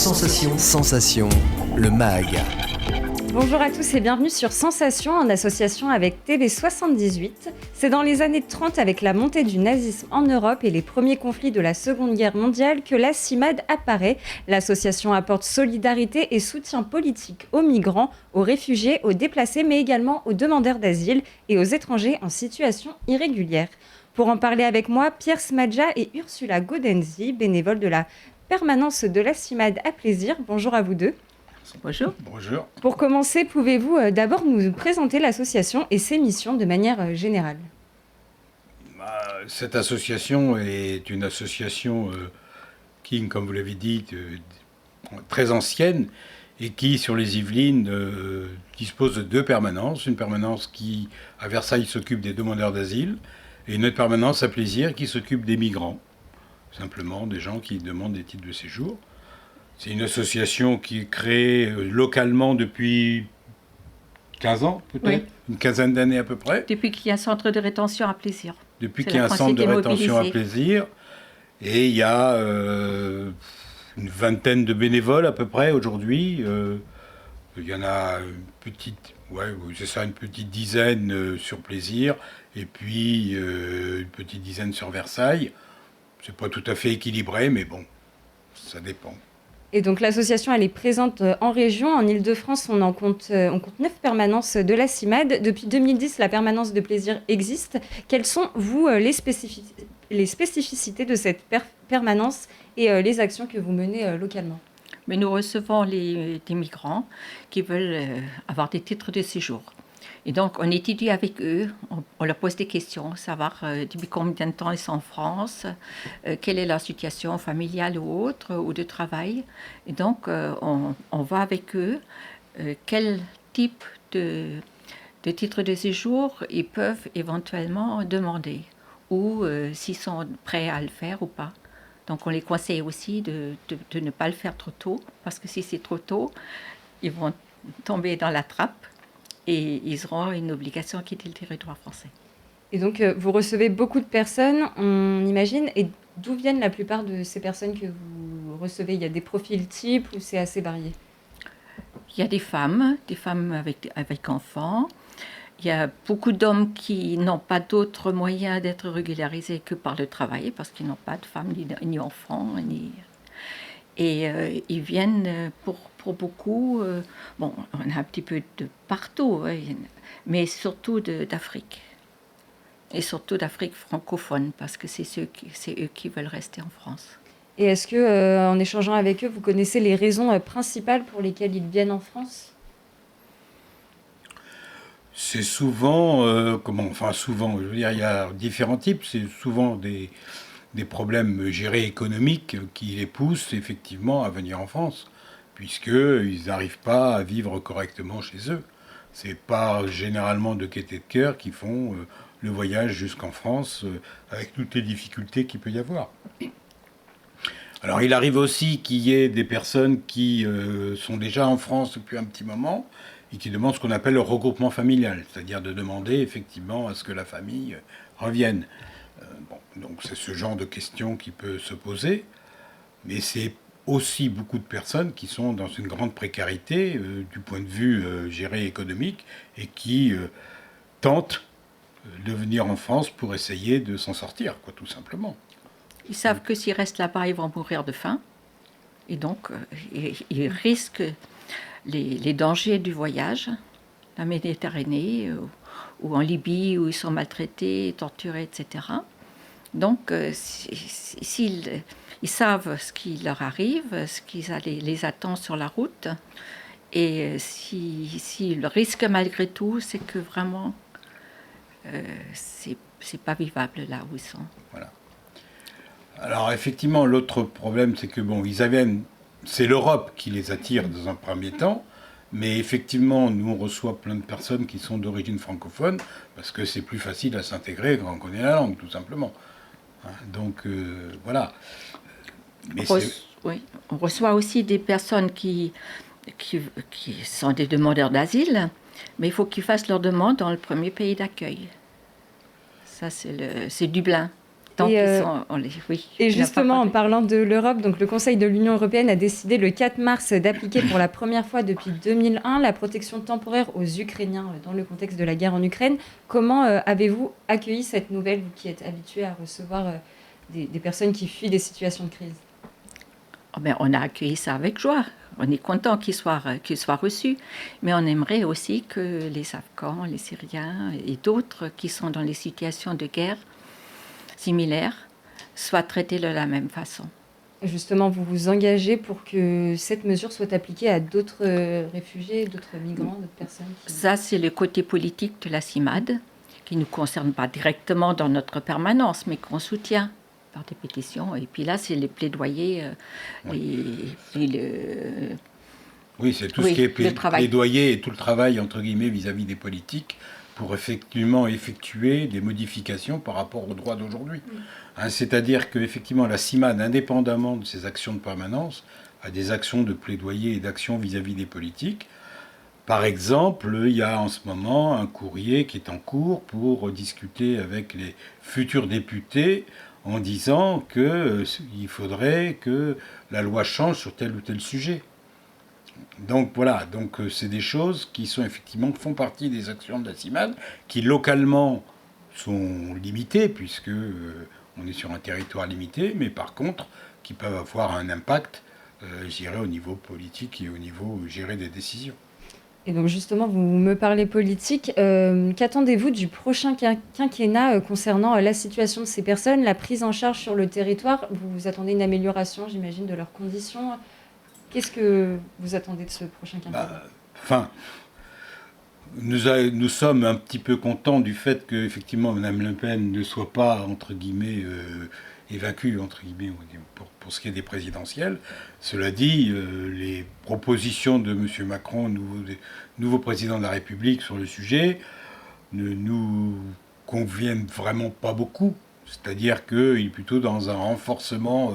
Sensation. Sensation, le MAG. Bonjour à tous et bienvenue sur Sensation en association avec TV78. C'est dans les années 30 avec la montée du nazisme en Europe et les premiers conflits de la Seconde Guerre mondiale que la CIMAD apparaît. L'association apporte solidarité et soutien politique aux migrants, aux réfugiés, aux déplacés mais également aux demandeurs d'asile et aux étrangers en situation irrégulière. Pour en parler avec moi, Pierre Smadja et Ursula Gaudenzi, bénévoles de la permanence de la CIMAD à Plaisir. Bonjour à vous deux. Bonjour. Bonjour. Pour commencer, pouvez-vous d'abord nous présenter l'association et ses missions de manière générale ? Cette association est une association qui, comme vous l'avez dit, très ancienne et qui, sur les Yvelines, dispose de deux permanences. Une permanence qui, à Versailles, s'occupe des demandeurs d'asile et une autre permanence à Plaisir qui s'occupe des migrants, simplement des gens qui demandent des titres de séjour. C'est une association qui est créée localement depuis 15 ans, peut-être, oui. Une quinzaine d'années à peu près. Depuis qu'il y a un centre de rétention à Plaisir. Depuis qu'il y a un centre de rétention à Plaisir. Et il y a une vingtaine de bénévoles à peu près aujourd'hui. Il y en a une petite dizaine sur Plaisir. Et puis une petite dizaine sur Versailles. C'est pas tout à fait équilibré, mais bon, ça dépend. Et donc l'association, elle est présente en région. En Île-de-France, on compte 9 permanences de la CIMAD. Depuis 2010, la permanence de Plaisir existe. Quelles sont, vous, les spécificités de cette permanence et les actions que vous menez localement ? Mais nous recevons des migrants qui veulent avoir des titres de séjour. Et donc, on étudie avec eux, on leur pose des questions, savoir depuis combien de temps ils sont en France, quelle est leur situation familiale ou autre, ou de travail. Et donc, on voit avec eux quel type de titre de séjour ils peuvent éventuellement demander, ou s'ils sont prêts à le faire ou pas. Donc, on les conseille aussi de ne pas le faire trop tôt, parce que si c'est trop tôt, ils vont tomber dans la trappe. Et ils auront une obligation à quitter le territoire français. Et donc, vous recevez beaucoup de personnes, on imagine. Et d'où viennent la plupart de ces personnes que vous recevez ? Il y a des profils types ou c'est assez varié ? Il y a des femmes avec enfants. Il y a beaucoup d'hommes qui n'ont pas d'autre moyen d'être régularisés que par le travail, parce qu'ils n'ont pas de femmes ni enfants, Et ils viennent pour beaucoup, on a un petit peu de partout, mais surtout d'Afrique. Et surtout d'Afrique francophone, parce que c'est eux qui veulent rester en France. Et est-ce que, en échangeant avec eux, vous connaissez les raisons principales pour lesquelles ils viennent en France ? C'est souvent, il y a différents types, c'est souvent des problèmes gérés économiques qui les poussent effectivement à venir en France, puisqu'ils n'arrivent pas à vivre correctement chez eux. C'est pas généralement de gaieté de cœur qui font le voyage jusqu'en France avec toutes les difficultés qu'il peut y avoir. Alors il arrive aussi qu'il y ait des personnes qui sont déjà en France depuis un petit moment et qui demandent ce qu'on appelle le regroupement familial, c'est-à-dire de demander effectivement à ce que la famille revienne. Donc c'est ce genre de questions qui peut se poser, mais c'est aussi beaucoup de personnes qui sont dans une grande précarité du point de vue géré économique et qui tentent de venir en France pour essayer de s'en sortir, tout simplement. Ils savent que s'ils restent là-bas, ils vont mourir de faim, et donc ils risquent les dangers du voyage, la Méditerranée ou en Libye où ils sont maltraités, torturés, etc. Donc, s'ils savent ce qui leur arrive, ce qui les attend sur la route, et si le risque malgré tout, c'est que vraiment, c'est pas vivable là où ils sont. Voilà. Alors, effectivement, l'autre problème, c'est que, c'est l'Europe qui les attire dans un premier temps, mais effectivement, nous, on reçoit plein de personnes qui sont d'origine francophone, parce que c'est plus facile à s'intégrer quand on connaît la langue, tout simplement. Donc voilà. Mais on reçoit aussi des personnes qui sont des demandeurs d'asile, mais il faut qu'ils fassent leur demande dans le premier pays d'accueil. Ça, c'est Dublin. Tant Et, qu'ils sont, oui. Et il n'a pas justement, en parlé. parlant de l'Europe, donc le Conseil de l'Union européenne a décidé le 4 mars d'appliquer pour la première fois depuis 2001 la protection temporaire aux Ukrainiens dans le contexte de la guerre en Ukraine. Comment avez-vous accueilli cette nouvelle, vous qui êtes habitué à recevoir des personnes qui fuient des situations de crise? Oh ben, on a accueilli ça avec joie. On est content qu'il soit reçu. Mais on aimerait aussi que les Afghans, les Syriens et d'autres qui sont dans des situations de guerre similaires soient traités de la même façon. Justement, vous vous engagez pour que cette mesure soit appliquée à d'autres réfugiés, d'autres migrants, d'autres personnes Ça, c'est le côté politique de la CIMAD, qui ne nous concerne pas directement dans notre permanence, mais qu'on soutient par des pétitions. Et puis là, c'est les plaidoyers, Oui, c'est tout Oui, ce qui est le travail. plaidoyer et tout le travail, entre guillemets, vis-à-vis des politiques pour effectivement effectuer des modifications par rapport aux droits d'aujourd'hui. Hein, c'est-à-dire qu'effectivement, la CIMAD, indépendamment de ses actions de permanence, a des actions de plaidoyer et d'action vis-à-vis des politiques. Par exemple, il y a en ce moment un courrier qui est en cours pour discuter avec les futurs députés en disant qu'il faudrait que la loi change sur tel ou tel sujet. Donc voilà, donc c'est des choses qui sont effectivement font partie des actions de la CIMAD, qui localement sont limitées puisque on est sur un territoire limité, mais par contre qui peuvent avoir un impact, je dirais, au niveau politique et au niveau, je dirais, des décisions. Et donc justement, vous me parlez politique. Qu'attendez-vous du prochain quinquennat concernant la situation de ces personnes, la prise en charge sur le territoire? Vous attendez une amélioration, j'imagine, de leurs conditions. Qu'est-ce que vous attendez de ce prochain quinquennat? Enfin, nous sommes un petit peu contents du fait que effectivement Mme Le Pen ne soit pas, entre guillemets, évacue, entre guillemets, pour ce qui est des présidentielles. Cela dit, les propositions de M. Macron, nouveau président de la République, sur le sujet, ne nous conviennent vraiment pas beaucoup. C'est-à-dire qu'il est plutôt dans un renforcement,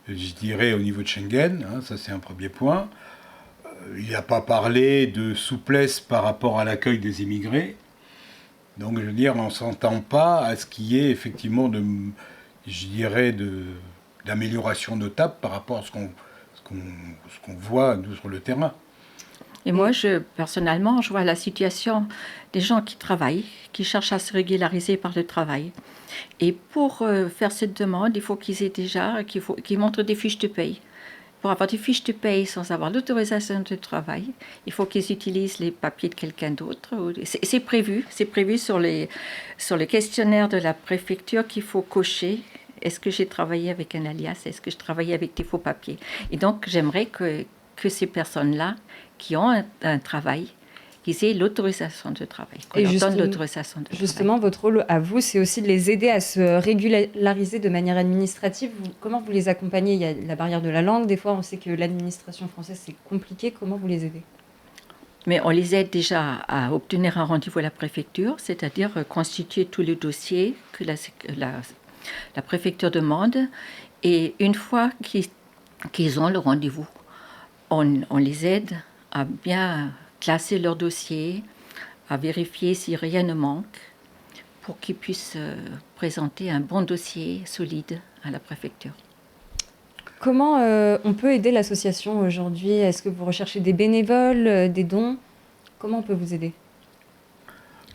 je dirais, au niveau de Schengen. Hein, ça, c'est un premier point. Il n'a pas parlé de souplesse par rapport à l'accueil des immigrés. Donc, je veux dire, on ne s'entend pas à ce qu'il y ait effectivement, je dirais, d'amélioration notable par rapport à ce qu'on voit, nous, sur le terrain. Et moi, personnellement, je vois la situation des gens qui travaillent, qui cherchent à se régulariser par le travail. Et pour faire cette demande, il faut qu'ils montrent des fiches de paye. Pour avoir des fiches de paye sans avoir l'autorisation de travail, il faut qu'ils utilisent les papiers de quelqu'un d'autre. C'est prévu sur le questionnaire de la préfecture qu'il faut cocher. Est-ce que j'ai travaillé avec un alias? Est-ce que je travaillais avec des faux papiers? Et donc, j'aimerais que ces personnes-là, qui ont un travail, qu'ils aient l'autorisation de travail, qu'on leur donne l'autorisation de travail. Justement, votre rôle à vous, c'est aussi de les aider à se régulariser de manière administrative. Comment vous les accompagnez? Il y a la barrière de la langue. Des fois, on sait que l'administration française, c'est compliqué. Comment vous les aidez? Mais on les aide déjà à obtenir un rendez-vous à la préfecture, c'est-à-dire constituer tout le dossier que la préfecture demande. Et une fois qu'ils ont le rendez-vous, on les aide à bien classer leur dossier, à vérifier si rien ne manque, pour qu'ils puissent présenter un bon dossier solide à la préfecture. Comment on peut aider l'association aujourd'hui? Est-ce que vous recherchez des bénévoles, des dons? Comment on peut vous aider?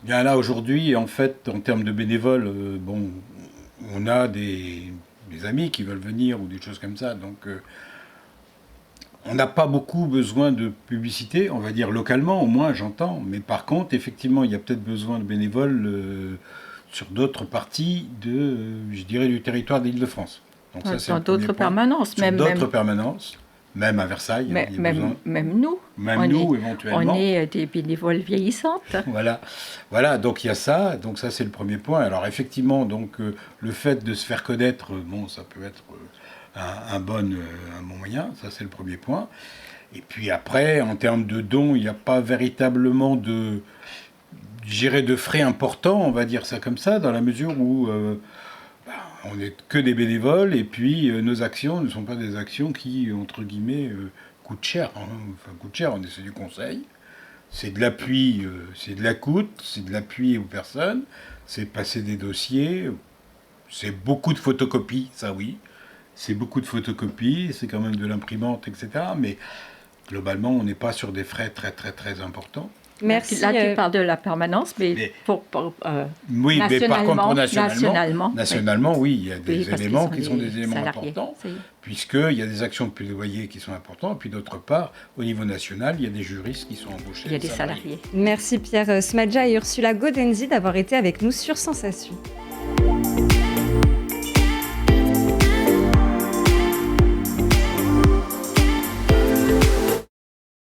Bien là, aujourd'hui, en fait, en termes de bénévoles, on a des amis qui veulent venir ou des choses comme ça, donc on n'a pas beaucoup besoin de publicité, on va dire localement, au moins, j'entends. Mais par contre, effectivement, il y a peut-être besoin de bénévoles sur d'autres parties je dirais, du territoire d'Île-de-France. Donc ça, c'est dans d'autres permanences. Permanences, même à Versailles. Même nous. Éventuellement. On est des bénévoles vieillissantes. Voilà, donc il y a ça. Donc ça, c'est le premier point. Alors effectivement, donc, le fait de se faire connaître, ça peut être un bon moyen, ça c'est le premier point. Et puis après, en termes de dons, il n'y a pas véritablement de frais importants, on va dire ça comme ça, dans la mesure où on n'est que des bénévoles, et puis nos actions ne sont pas des actions qui, entre guillemets, coûtent cher. Coûtent cher, c'est du conseil, c'est de l'appui, c'est de l'écoute, c'est de l'appui aux personnes, c'est passer des dossiers. c'est beaucoup de photocopies, ça oui. C'est beaucoup de photocopies, c'est quand même de l'imprimante, etc. Mais globalement, on n'est pas sur des frais très, très, très importants. Merci. Là, tu parles de la permanence, mais oui, mais par contre, pour nationalement, oui. oui, il y a des éléments qui sont des éléments salariés, importants, puisqu'il y a des actions de plaidoyer qui sont importantes, et puis d'autre part, au niveau national, il y a des juristes qui sont embauchés. Il y a des salariés. Merci Pierre Smadja et Ursula Godenzi d'avoir été avec nous sur Sensation.